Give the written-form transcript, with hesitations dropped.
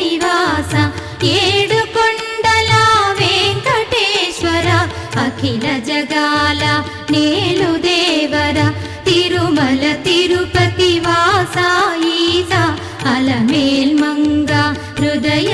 నివాస ఏడుకొండల వెంకటేశ్వర అఖిల జగాల నేలు దేవర తిరుమల తిరుపతి వాస ఈస అలమేల్ మంగ హృదయ